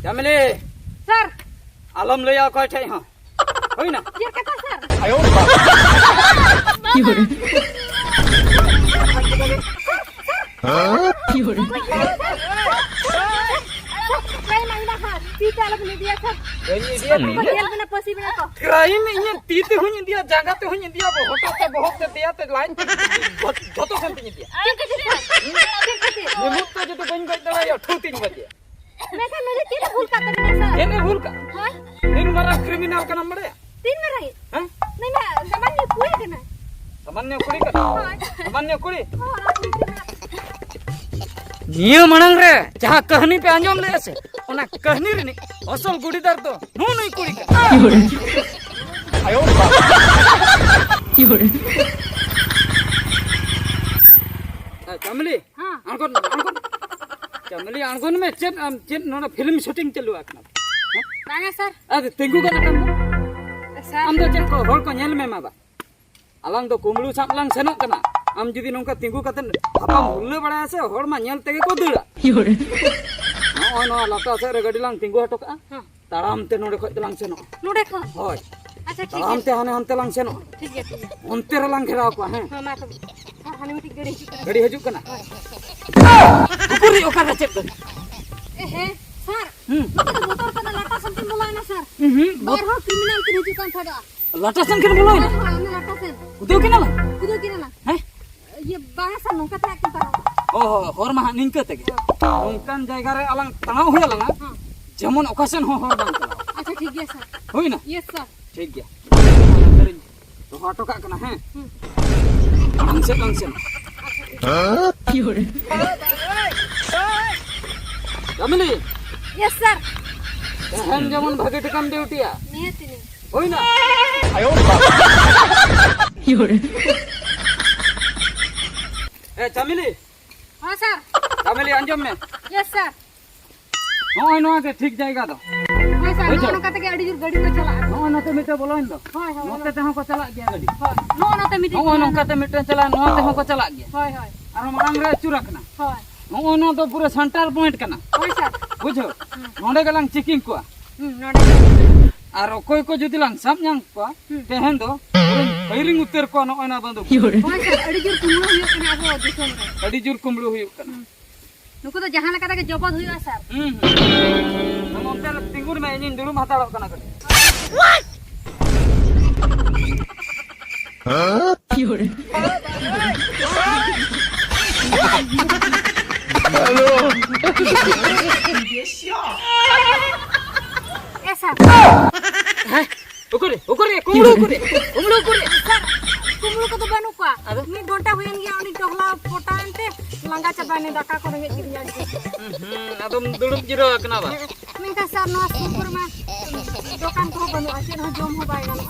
Jamili, Sir. alam laya kau cai ha. Hoi na. Dia kata sir. Ayo. Saya main dah. Kita lagi ni dia sir. Ini dia. Dia kena possible ko. Crime ini titi hunya dia, jaga tu hunya dia, bohot te dia te lain. Joto sampai dia. Nimut tu joto banyak banyak dah ya, tutin baca. मैं sir मुझे तीन भूल का करना है sir Ini hulka. हाँ Ini marah kriminal kan ambil ya? तीन में रही Hah? नहीं मैं सामान्य पूरे करना है Temannya kuri kan? Temannya kuri. हाँ Nia manang re, jaha kahani pe anjom le ase. Ona kahani re ni, asal gudidar to, nu nui kuri kan. Ayo. Jamili. हाँ Angkon. Jamili angkon में chain नोना film shooting चलू आकना. बांगा sir अरे तेंगु का काम दो. Sir आम दो चेन को होल को nyel me maba. Alang do kumlu sap lang senok kana. Am judi nongka tinggu katen apa mulle bada ase hor ma nyel tege ko dula. No lata se re gadi lang tinggu hatok a. हाँ Taram te node khoj lang senok. नोड़े को Hoi. अच्छा ठीक Taram है te hane hante lang senok. ठीक है Onte re lang घेराव ko he. हाँ मैं तो हाँ हमें ठीक गड़ी चुका Gadi hajuk kana. Ukuri okar cep tu. ए है सर Hmm. मतलब मोटर का लाटा समथिंग बोला है ना सर बाहर हो क्रिमिनल के नहीं चुका था Lata sen kena boloi na. हाँ ना लाटा से Udah kena lah. कुदो किना ना Heh. ये बांगा सर नौका था क्या करा Oh, hor mah ningke tege. Nongkan jaiga re alang tangau huya lang. हाँ Jamon okasen ho hor bang. अच्छा ठीक है sir Hoi na. Yes sir ठीक गया तो हाटो का कना है लांगसे Jamili यस सर हम जेमन भागे टिकम ड्यूटिया नियति नहीं होई ना आयो ए Jamili हाँ सर Jamili अंजम में यस सर होय नो के ठीक जाएगा तो हाँ सर नौना कहते कि अड़ी गाड़ी को चला नो न ते मिटे बोलोइन दो हाँ हाँ नोते ते को चला गया गाड़ी नौना तो मीटिंग नो नो ते मिटे चला नो ते को चला गया हाँ हाँ और मांग रे चुरकना हाँ नो नो तो पूरा सेंटर पॉइंट कना हाँ सर बुझो नोडे गलांग चेकिंग को नौना আর অকয় কো যদি লাং সাপ ᱧᱟᱝ ᱠᱚ ᱛᱮᱦᱮᱱ ᱫᱚ ᱦᱟᱭᱨᱤᱝ ᱩᱛᱟᱹᱨ ᱠᱚ ᱱᱚᱜᱼᱚᱭ ᱱᱟ ᱵᱟᱸᱫᱩ हाँ सर अड़ी जोर कुमड़ो हुई कना अब दिसम रे ᱟᱹᱰᱤ ᱡᱳᱨ ᱠᱩᱢᱲᱩ ᱦᱩᱭᱩᱜ ᱠᱟᱱᱟ नुको तो जहां लगा के जबत हुई सर ᱟᱢ ᱚᱱᱛᱮ ᱨᱮ ᱛᱤᱸᱜᱩᱱ ᱢᱮ ᱤᱧᱤᱧ ᱫᱩᱲᱩᱵ ᱦᱟᱛᱟᱲᱚᱜ ᱠᱟᱱᱟ ᱠᱟᱹᱴᱤᱡ ऐसा ukure kumlu ukure सर कुमड़ो को तो बनू का मी घंटा हुईन गया उनी टहला पोटानते लंगा चबाने दाका को रेंगे गिरिया adum duduk jiro kenapa मिनका सर नो सुपर में दुकान को बनू आचे न जोम हो बाय गानो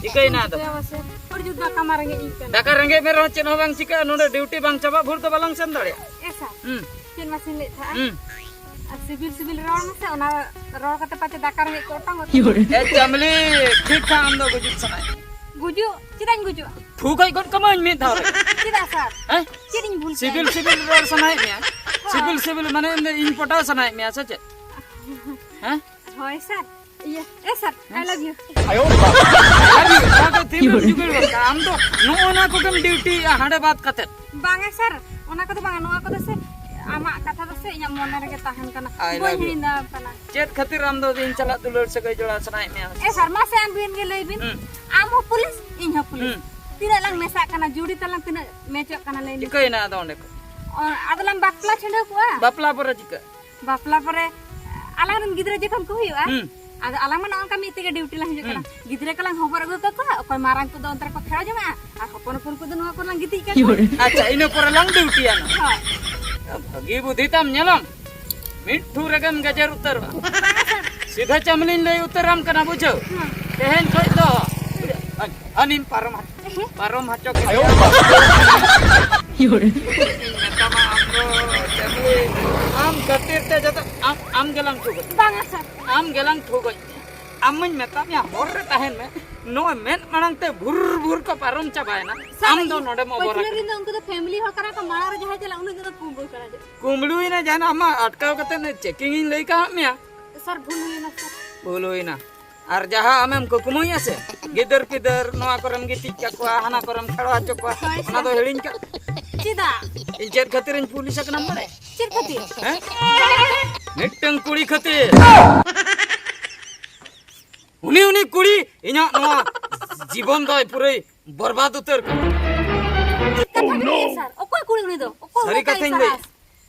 ikai na to से और जो दाका मारेंगे इकन daka renge me ron chen bang chika node duty bang chaba bhur to balang sen dare ऐसा किन मशीन ले था सिविल रोड में से ओना रोड कते पाते दाका रेंगे कोटंग eh Jamili ठीक था am do gujut sanai गुजु चिदान गुजु thukai gon kamain me dhar चिदा सर eh चिदिन भूल civil road sanai me civil माने इन पटा sanai me asa che eh होय सर ये ए sir I love you ayo ayo tiba juga am do no ona ko kam duty hade baat kate बांगा sir ओना को तो बांगा नोआ को तो से आमा कथा तो से इया मन रे के ताहन कना I बोय love you. हिंदा कना chet khatir am do din chala dulur sagai jola sanai me A sir मा से am बिन के लेबिन आम हो पुलिस इन हो पुलिस तिना लंग मेसा कना जुड़ी तलंग तिना मेचक कना लेनि ikai na do ne और आदलम बापला छंडे को bapla pora jika बापला परे अलंग रन गिदरे जखन को हुआ आद अलंग मन onka मी तेगे ड्यूटी लंग जकना गिदरे कलंग होबर अगु को ओकय मारंग को दो अंतर को खेड़ा जमा आ हपन हपन को दो नोआ को लंग गिती का acha ina pora lang duty an हां bagi budhi tam nyelam mithu regam gajar utar सीधा Jamili lay utaram kana bujo tehen khoi do anin parom hacho ke ayo metama amro Jamili am gatir te jato am gelang thu बांगा sir am gelang thu goi amin metam ya hor re tahen me no men manang te bhur ka parom chabai na am do node mo bora पछले दिन उनको तो family हो करा का मारा रे जहां चला उनको तो कुंबो करा जे कुमलू ina jana ama atkau kate ne checking in lay ka mya sir भूल हुई ना सर भूल हुईना और जहाँ आमेम कुकुमुया से गिदर पिदर नोआ करम गिटी चकवा हाना करम खड़ा चकवा ना तो हिड़िन का चिदा इज्जत खातिर इन पुलिस का नंबर है चिर खातिर हैं मिटंग कुड़ी खातिर उनी उनी कुड़ी इना नोआ जीवन दो पूरे बर्बाद उतर सर ओको कुड़ी उनी दो ओको सरी कथिन दे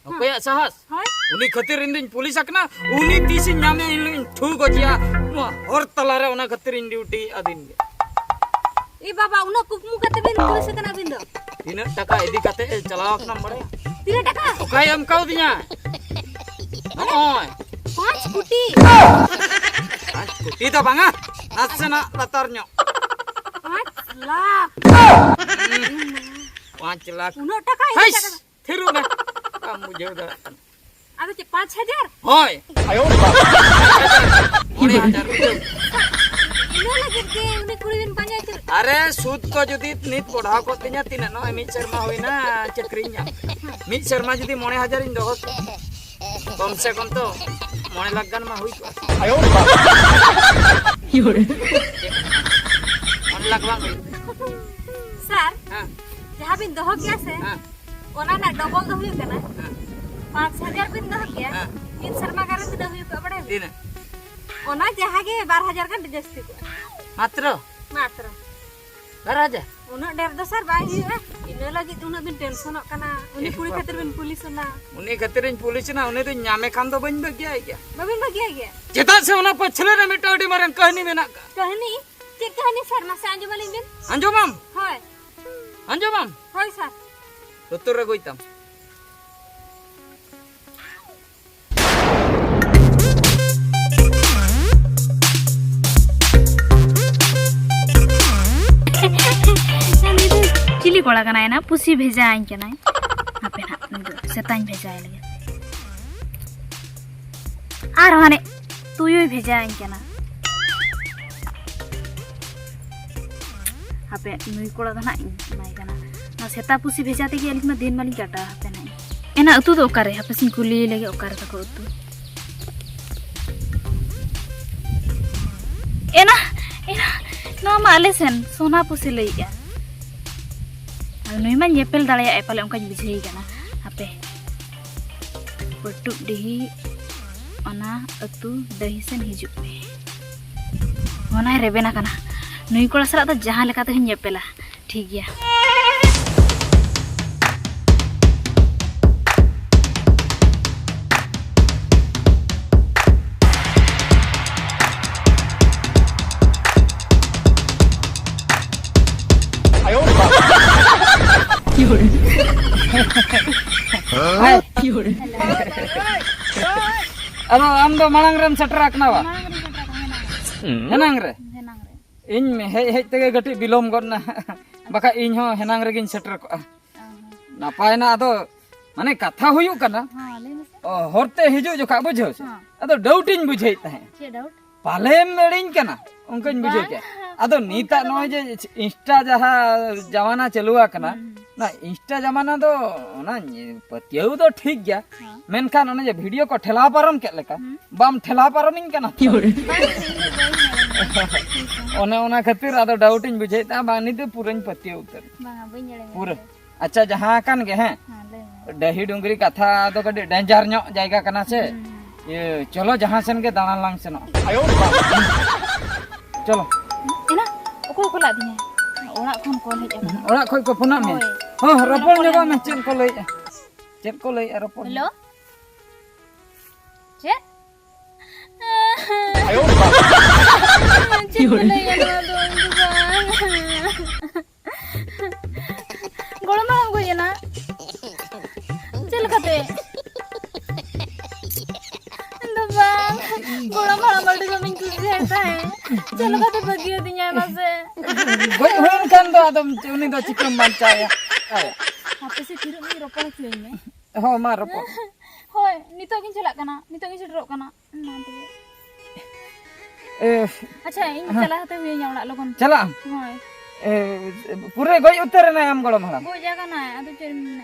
ओकोया साहस हाय उनी खातिर इन पुलिस ना उनी तीसी नामे इन ठू गजिया नोआ हर तलारे उना खातिर इन ड्यूटी अदिन गे ए बाबा उना कुकमु कते बिन पुलिस कना बिन दो तीन टका इदी काते चलाव ना बड़े 3 टका ओकाय हम काउ दिया ओय 5 कुटी कुटी तो बांगा नासना लतारño 5 लाख 5 लाख उना टका हाइस थिरु ना काम मुझे उधर आदो 5000 होय आयो 1000 इनो लगे के उनी कुड़ी बिन पांजा चिर अरे सूद को जदी नित पढ़ाव को तिना तीन नो मिट शर्मा होइना चक्रीኛ मिट शर्मा जदी 9000 इन दोहो कम से कम तो 9 लाख गान मा होई तो आयो 1 लाख बांग सर हां जहां बिन दोहो क्या से हां ओना ना डबल दो हुई कना 5000 बिन दोहो क्या इन शर्मा गारे बिन हुई को बड़े दिन ओना जहां के 12000 का जस्ती को मात्र राजा उना डेर दो सर बाई हुई इन लगी उना बिन टेंशन कना उनी कुड़ी खातिर बिन पुलिस ना उनी खातिर पुलिस ना उनी तो ᱧᱟᱢᱮ खान दो बइन बगिया है क्या बाबिन बगिया गया चेता से उना पछले रे मिटाडी मारन कहानी में ना कहानी चेक कहानी सर ना से अंजुम वाली बिन अंजुमम होय होय सर उत्तर रे गोइतम चिली कोड़ा कना है ना पुसी भेजा आइन के ना हापे ना सेताइन भेजा है लगे आर हाने तू यो भेजा आइन के ना हापे नुई कोड़ा ना नाइ कना ना सेता पुसी भेजा ते के अलिक में दिन माली काटा हापे ना एना अतु तो ओकारे हापे सिन कुली लगे ओकारे तको अतु एना नो माले सेन सोना पुसी लई गया नुई मा ñepel दाड़े पाले उनका बुझेई कना हापे पटुक डिही ओना अतु दही सेन हिजुक में ओना रेबेना कना नुई कोड़ा सरा तो जहां लेका ते ñepela ठीक गया अब आम दो मांग रेम सेटर आकना वा हेनांग रे इन में हे तेगे गटी बिलोम गना बका इन हो हेनांग रे गिन सेटर को नापाय ना अदो माने कथा हुयु कना होरते हिजु जोखा बुझो से अदो डाउटिन बुझै ताहे चे डाउट पाले मेडिन कना उनकन बुझे के अदो नीता नो जे इंस्टा जहा जमाना चलुआ कना ना इंस्टा जमाना दो ना पतियौ तो ठीक गया मेनखान ओने जे वीडियो को ठेला पारम के लेका बाम ठेला पारमिन कना ओने ओना खातिर अदो डाउटिन बुझे ता बानी तो पूरन पतियौ उतर बांगा बइले पूरा अच्छा जहां कान गे हैं हां ले डही डुंगरी कथा दो कडी डेंजर नो जायगा कना से ये चलो जहां सेन के दाना लांग सेनो आयो चलो एना ओको कोला दिने ओरा खन कॉल हेज आबा ओरा खोय को फोना में हो रपल जबा में चेन को लई रपल हेलो चे आयो चिले यानो गोड़ मा हम गई ना चल कते बang गोड़ मा मल्टी जमिन तुझे रहता है चल कते बगिया दिया ना से गई होन kan do adom उनी दो चिकन बांचाया हापे से फिर मी रोपण क्यों में हो मा रपल होय नितो किन चला कना नितो किन सेटरो कना ना तो ए अच्छा इन चला हते हुए यावड़ा लोगन चला होय पूरे गई उतर ना हम गड़म हराम गो जागा ना अदो चेरना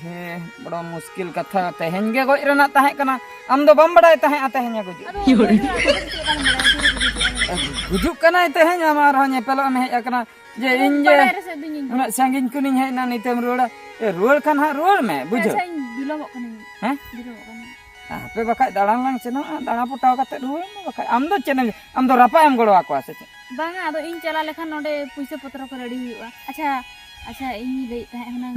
हे बड़ा मुश्किल कथा तेहन गे गई रना ताहे कना आम दो बम बड़ाय ताहे तेहन गुजु गुजु कना तेहन हमार हने पेलो में हे कना जे इन जे उना संगिन कुनी हे ना नितेम रोड़ा रोल खान हा रोल में बुझो बिलोमक कनी हैं बिलोमक कनी आपे बका दाड़ान लांग चेनो दाड़ा पुटाव कते रोल बका आम दो चेन आम दो रपा एम गड़ो आको से बांगा अदो इन चला लेखान नोडे पैसा पत्र को रेडी हुआ अच्छा अच्छा इन लई ताहे हना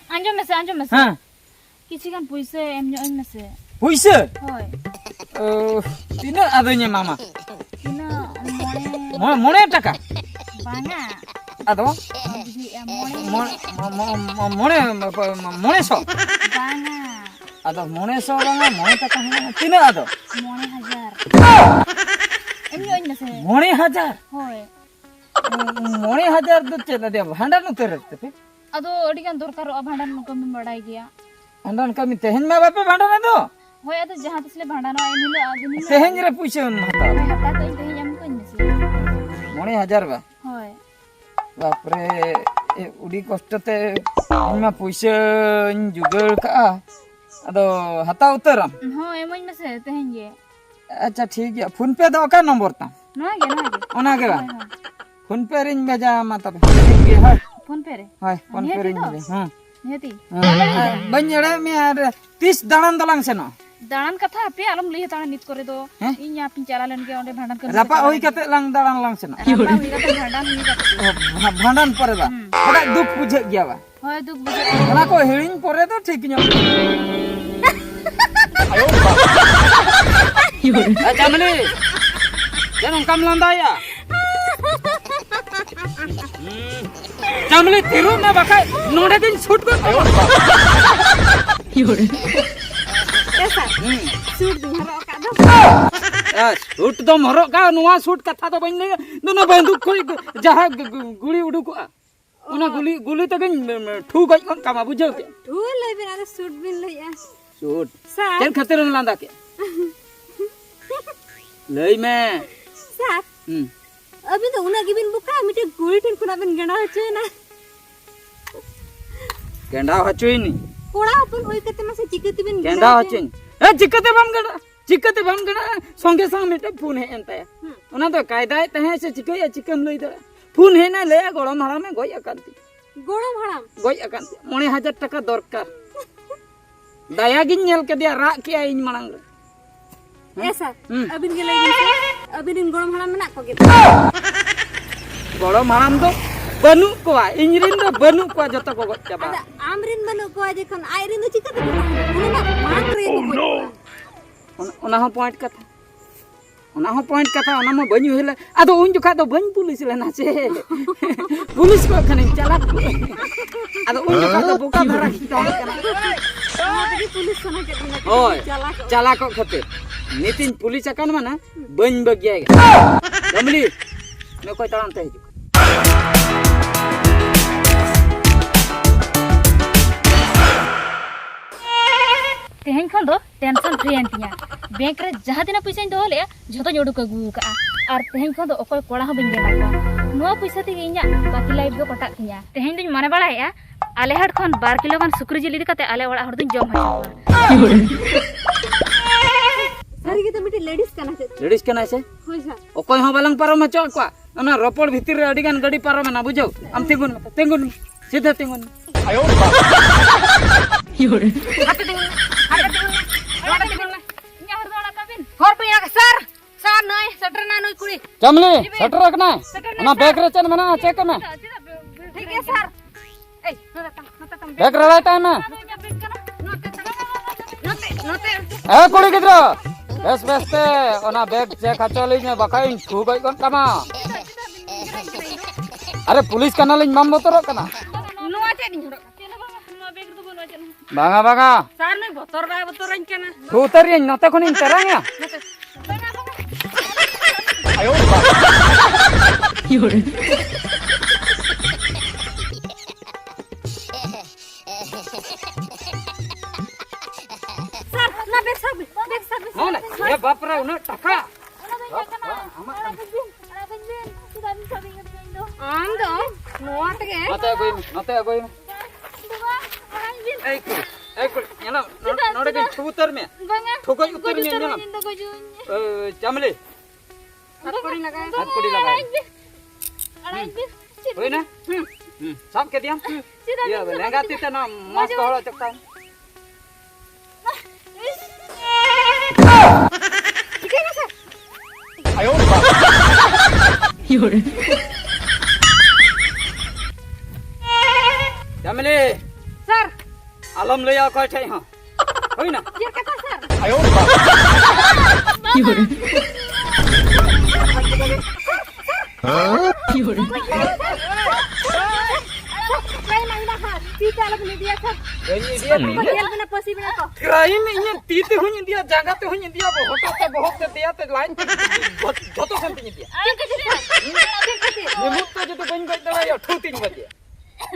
आंजम में से हां किछि गान पैसा एम न्यो में से पैसा होय तीना आदोnya मामा तीना मोने टका बांगा आदो मोने सो बांगा आदो मोने सो बांगा मोने टका तीना आदो 9000 एम न्यो में से 9000 होय 9000 दो चेला दे भांडन उतर पे अदो अडी गान दरकार भांडन कमी बड़ाई गया भांडन कमी तेहन में बापे भांडन दो होय अदो जहां तसले भांडन आइनिले आदिनी तेहन रे पैसा हता हता तो इन तेहन हम कोन से 9000 बा होय बाप रे उडी कष्टते इनमा पैसा जुगड़ का अदो हता उतरम हो एमन में से तेहन ये अच्छा ठीक है फोन पे दो का नंबर ता ना गे ओना के बा फोन पे रिंग भेजा मा तब ठीक है हाय फोन पे रे हाय फोन पे रिंग भेजा हां नेती बंजड़ा में यार 30 दाड़न दलांग से न दाड़न कथा पे आलम लई ताण नित करे दो इन या पिन चला लेन के ओंडे भांडन कर रपा होई कते लांग दाड़न लांग से न रपा होई कते भांडन हुई कते भांडन परे बा बड़ा दुख बुझे गया बा होय दुख बुझे ओना को हिड़िंग परे तो ठीक न्यो चमली जन कम लंदा या चमली तिरु में बका नोडे दिन शूट कर ऐसा सूट दुहरा का दो शूट दो मरो का नुआ शूट कथा तो बन ले दोनों बंदूक कोई जहां गुली उडुको ओना गुली तो ठू गई कोन कामा बुझो के ठू ले बिना सूट बिन लइया शूट सार चल खतिर लांदा के लई में सार अभी तो उना गिबिन बुका मिटे गोल टिन कुना बिन गणा होचे ना गेंडा हचुई नी कोड़ा अपन होई कते में से चिकते बिन गेंडा हचुई ए चिकते बम गणा संगे संग मिटे फोन है एंता ओना तो कायदा तहे से चिकया चिकम लई द फोन है ना ले गड़म हरा में गई अकांती गोड़म हराम गई अकांती 9000 टका दरकार दया गिन नेल के दिया रा के इन मांग रे ऐसा अबिन के लई अबिन गोड़म हराम में ना को गे गड़म हराम दो बनु कोआ इंजरिन दो बनु कोआ जतो को गच चाबा आमरिन बनु को जखन आइरिन दो चिकते उना मान रे को ओना हो पॉइंट कथा ओना में बनु हेले आदो उन जखा दो बन पुलिस लेना से पुलिस को खने चला आदो उन जखा दो बोका धरा खिता कना पुलिस सना के ओय चला को खते नितिन पुलिस अकन माना बन बगिया गमली मैं कोई तड़ान ते तेहन खन दो टेंशन फ्री एंटिया बैंक रे जहां दिना पैसा दो ले जतो जोडु को गु का और तेहन खन दो ओकोय कोड़ा हो बिन गेला नो पैसा ते इया बाकी लाइफ दो कटा तिया तेहन दिन माने बाड़ाया आले हाट खन 2 किलो गान सुकरी जिल इदी कते आले ओड़ा हर दिन जम हाय सरी के तो मिटे लेडीज कना से होय सा ओकोय हो बालंग पारो में चो को ओना रोपड़ भीतर रे अडिगान गाड़ी पारो में ना बुझो हम तेंगुन सीधा तेंगुन आयो योरे हाते दिन घर पे आके सर नय सटर ना नय कुड़ी चमली सटर रखना ना बैग रे चन मना चेक में ठीक है सर ए बैग रे टाइम में नोते ए कुड़ी गिद्रो बस ते ओना बैग चेक हचोली में बकाई खु गई कोन कमा अरे पुलिस कना लिन माम बोतरो कना नो आचे नि नो बैग तो बनो आचे बांगा सर नै बोतरन केना तू उतरिय नते कोनी तरंगा आयो योरे सर ना बैग सब ये बाप रे उन टका ᱪᱮᱫᱟᱜ ᱵᱤᱱ ᱥᱟᱵ ᱤᱧ ᱫᱚ ᱟᱢ ᱫᱚ ᱱᱚᱣᱟ ᱛᱮᱜᱮ ᱱᱚᱛᱮ ᱟᱹᱜᱩᱭ ᱢᱮ ᱱᱚᱛᱮ ᱟᱹᱜᱩᱭ ᱢᱮ ᱵᱟᱵᱟ ᱟᱲᱟᱝ ᱵᱤᱱ ei kuri nyala node bin thutar me banga thukoi utar me nyala ᱤᱧ ᱫᱚ ᱜᱚᱡᱩᱧ chamle हाथ कड़ी लगाए हाथ कड़ी लगाए ᱟᱲᱟᱝ ᱵᱤᱱ होई ना sab ke diam ᱪᱮᱫᱟᱜ ya lenga tita na mas kahora chakta ayo yore chamle sir alam leya ko thai ha होई ना ये कथा सर ayo yore yore नहीं नहीं ना सर पीता लग ले दिया सर ini dia बगल में पसी में तो krain ini titi huny dia jaga te huny dia bahot te dia te line joto sampai dia nimut to joto bain bai dawa ya thuting baje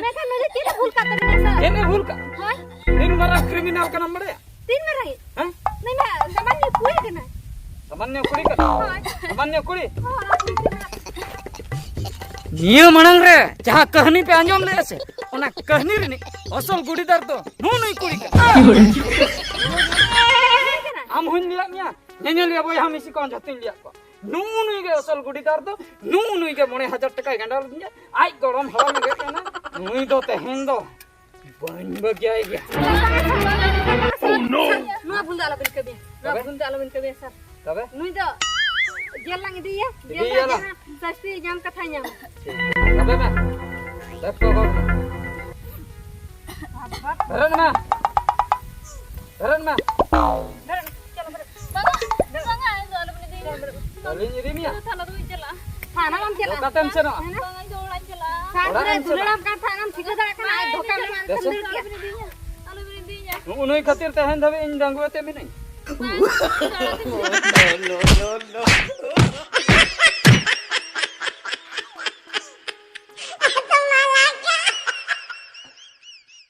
मैं क्या मेरे तीन भूल का करना सर ini भूल का हां ini mara kriminal kana mare तीन में रही हां नहीं मैं सामान्य पूरे करना सामान्य कुड़ी का सामान्य कुड़ी निया मणंग रे जहां कहानी पे अंजम ले से ओना कहानी रे नि असल गुड़ीदार तो नु नहीं कुड़ी का हम हुन लिया मिया नेने लिया बोय हम इसी कोन जतिन लिया को नु नुई के असल गुड़ीदार तो नु नुई के 3000 टका गंडाल दिया आई गरम हवा में गया ना नुई दो तेहन दो बन बगिया गया नो भूल डाला बिन कभी नो भूल डाला बिन कभी सर तबे नुई तो जेल लंग दिया दिया ना सस्ती जाम कथा जाम तबे मैं देखो को धरन में banga ᱤᱧ ᱫᱚ ᱟᱞᱚ ᱵᱤᱱ ᱤᱫᱤᱧᱟ चलिए ये मिया थाना ᱫᱚ ᱪᱟᱞᱟᱜ थाना हम चला कतम से ना banga ᱤᱧ ᱫᱚ ᱚᱲᱟᱜ ᱪᱟᱞᱟᱜ सारे दुलड़ाम का थाना हम ठिका दा kana धोखा में देखो। अंदर किया ᱟᱞᱚ ᱵᱤᱱ ᱤᱫᱤᱧᱟ उन्हीं खातिर तहन धबे इन डंगवे ते भी नहीं banga no no no